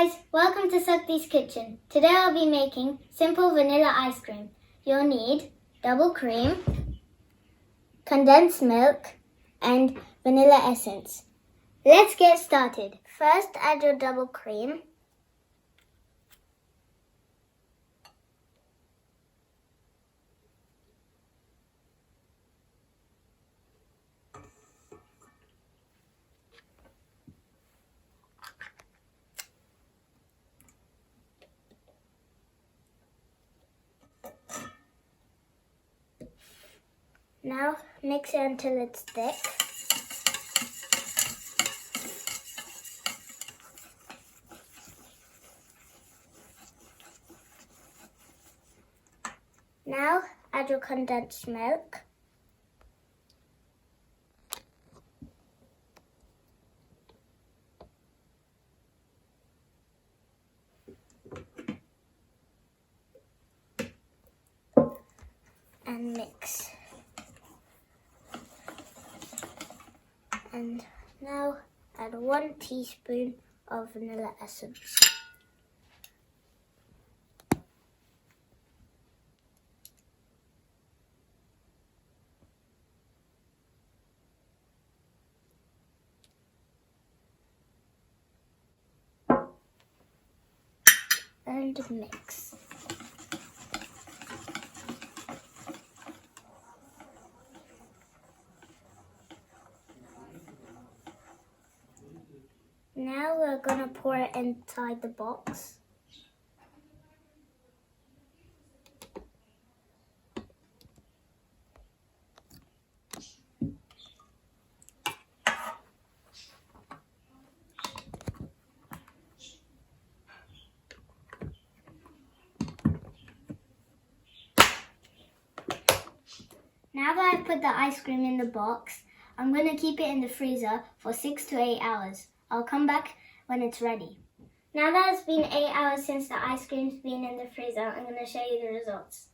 guys, welcome to Sakthi's kitchen. Today I'll be making simple vanilla ice cream. You'll need double cream, condensed milk, and vanilla essence. Let's get started. First, add your double cream. Now mix it until it's thick. Now add your condensed milk. And mix. And now add 1 teaspoon of vanilla essence. And mix. Now we're going to pour it inside the box. Now that I've put the ice cream in the box, I'm going to keep it in the freezer for 6 to 8 hours. I'll come back when it's ready. Now that it's been 8 hours since the ice cream's been in the freezer, I'm going to show you the results.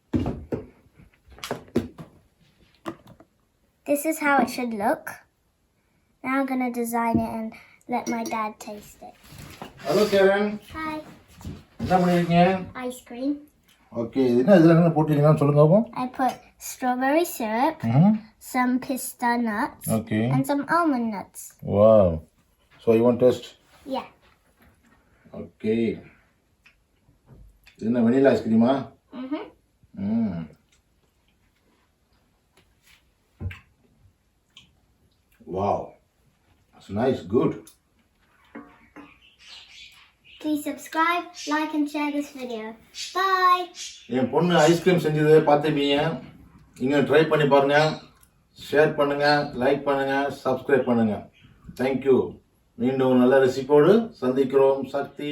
This is how it should look. Now I'm going to design it and let my dad taste it. Hello Karen. Hi. What are you doing? Ice cream. Okay, what are you doing? I put strawberry syrup, some pista nuts, and some almond nuts. Wow. So you want to test? Yeah. Okay. Is it vanilla ice cream? Wow. That's nice, good. Please subscribe, like and share this video. Bye. என் பொண்ணு ice cream செஞ்சது பார்த்துப்பீங்க. நீங்க try பண்ணி பாருங்க. Share பண்ணுங்க, like பண்ணுங்க, subscribe பண்ணுங்க. Thank you. மீண்டும் நல்ல ரெசிபியோடு சந்திக்கிறோம். சக்தி.